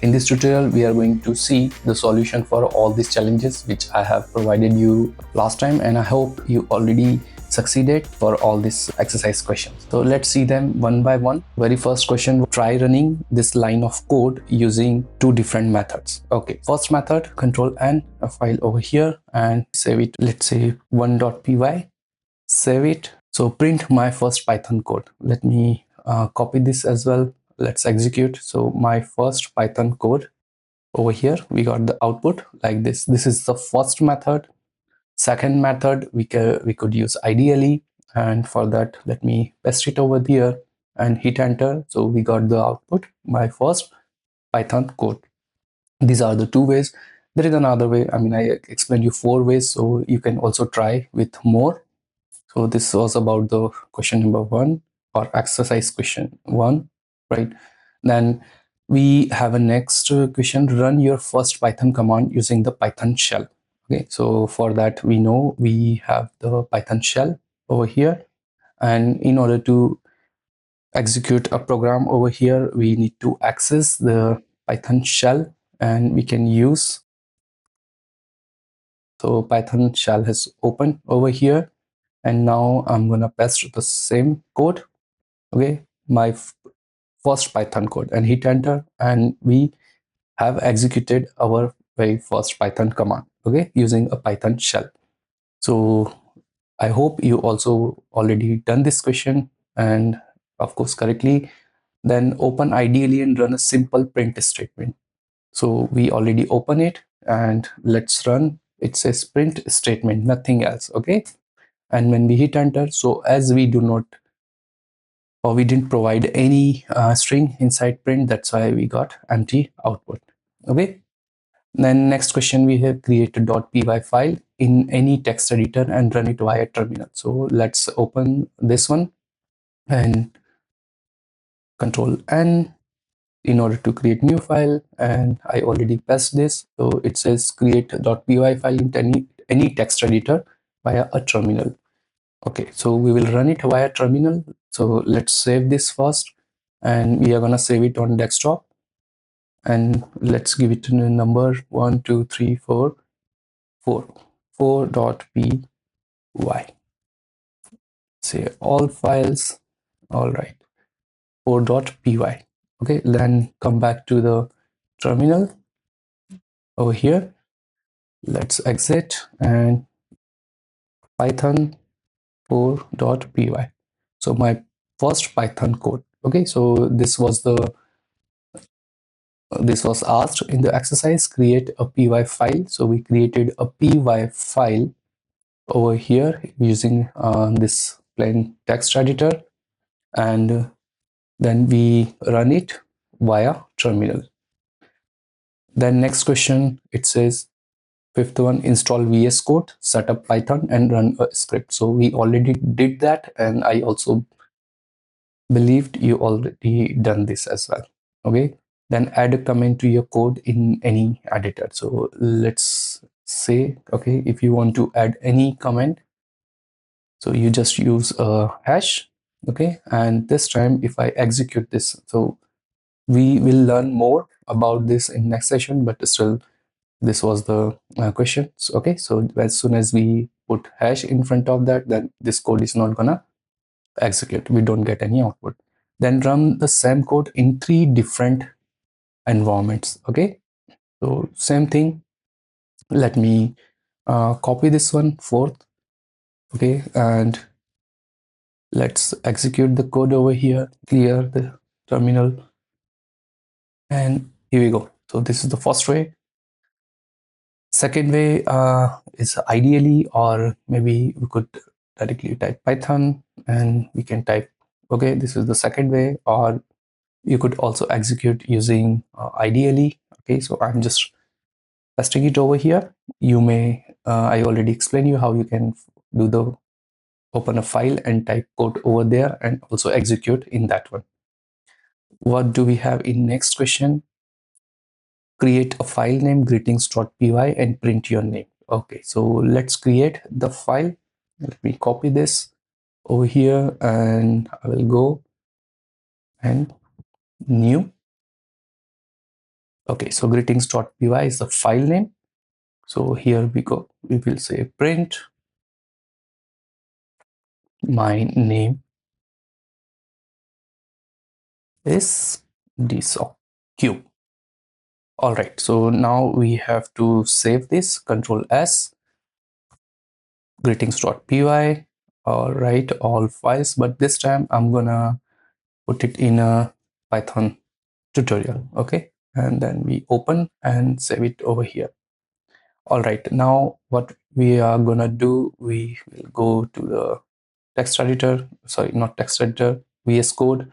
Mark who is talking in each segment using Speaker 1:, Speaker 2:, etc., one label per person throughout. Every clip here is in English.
Speaker 1: In this tutorial, we are going to see the solution for all these challenges which I have provided you last time, and I hope you already succeeded for all these exercise questions. So let's see them one by one. Very first question, try running this line of code using two different methods. Okay, first method, control N, a file over here and save it. Let's say 1.py, save it. So print my first Python code. Let me copy this as well. Let's execute. So my first Python code over here, we got the output like this. This is the first method. Second method, we could use ideally, and for that, let me paste it over here and hit enter. So we got the output, my first Python code. These are the two ways. There is another way. I mean, I explained you 4 ways, so you can also try with more. So this was about the question number 1, or exercise question 1, right? Then we have a next question, run your first Python command using the Python shell. Okay, so for that we know we have the Python shell over here, and in order to execute a program over here, we need to access the Python shell, and we can use, so Python shell has opened over here, and now I'm gonna paste the same code, okay, my first Python code, and hit enter, and we have executed our very first Python command, okay, using a Python shell. So I hope you also already done this question, and of course correctly. Then open ideally and run a simple print statement. So we already open it, and let's run. It says print statement, nothing else, okay. And when we hit enter, so as we do not, or we didn't provide any string inside print, that's why we got empty output, okay. Then next question, we have created .py file in any text editor and run it via terminal. So let's open this one and control N in order to create new file, and I already passed this. So it says create .py file in any text editor via a terminal. Okay, so we will run it via terminal. So let's save this first, and we are gonna save it on desktop, and let's give it a number 1 2 3 4 4.py. Say all files. All right, 4.py. Okay, then come back to the terminal over here. Let's exit and Python 4.py. So my first Python code. Okay, so this was asked in the exercise, create a py file. So we created a py file over here using this plain text editor, and then we run it via terminal. Then next question, it says fifth one, install VS Code, set up Python and run a script. So we already did that, and I also believed you already done this as well. Okay, then add a comment to your code in any editor. So let's say, okay, if you want to add any comment, so you just use a hash, okay. And this time if I execute this, so we will learn more about this in next session, but still this was the questions, okay. So as soon as we put hash in front of that, then this code is not gonna execute, we don't get any output. Then run the same code in 3 different environments, okay. So same thing, let me copy this one, fourth, okay, and let's execute the code over here, clear the terminal, and here we go. So this is the first way. Second way is ideally, or maybe we could directly type Python and we can type, okay, this is the second way, or you could also execute using ideally, okay. So I'm just testing it over here. You may, I already explained you how you can do the open a file and type code over there and also execute in that one. What do we have in next question? Create a file name greetings.py and print your name. Okay, so let's create the file. Let me copy this over here, and I will go and new. Okay, so greetings.py is the file name. So here we go. We will say print my name is DSOCube. All right, so now we have to save this. Control S, greetings.py. All right, all files, but this time I'm gonna put it in a Python tutorial. Okay, and then we open and save it over here. All right, now what we are gonna do, we will go to the text editor, sorry, not text editor, VS Code,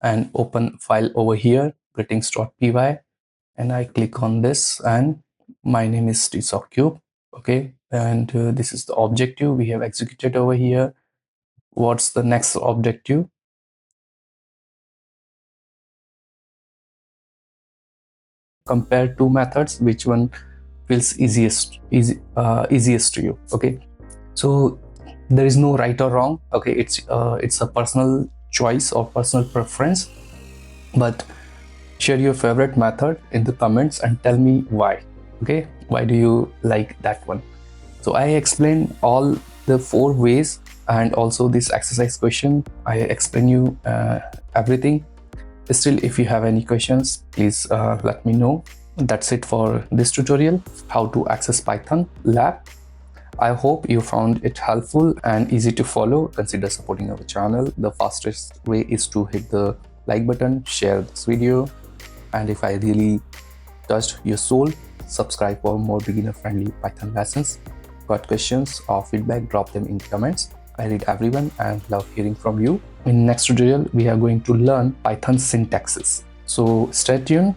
Speaker 1: and open file over here, greetings.py, and I click on this, and my name is tsocube. Okay, and this is the objective we have executed over here. What's the next objective? Compare two methods, which one feels easiest to you. Okay, so there is no right or wrong. Okay, it's a personal choice or personal preference, but share your favorite method in the comments and tell me why. Okay, why do you like that one? So I explained all the 4 ways, and also this exercise question I explain you everything. Still, if you have any questions, please let me know. That's it for this tutorial, how to access Python lab. I hope you found it helpful and easy to follow. Consider supporting our channel. The fastest way is to hit the like button, share this video, and if I really touched your soul, subscribe for more beginner-friendly Python lessons. Got questions or feedback, drop them in comments. I read everyone and love hearing from you. In next tutorial, we are going to learn Python syntaxes. So stay tuned.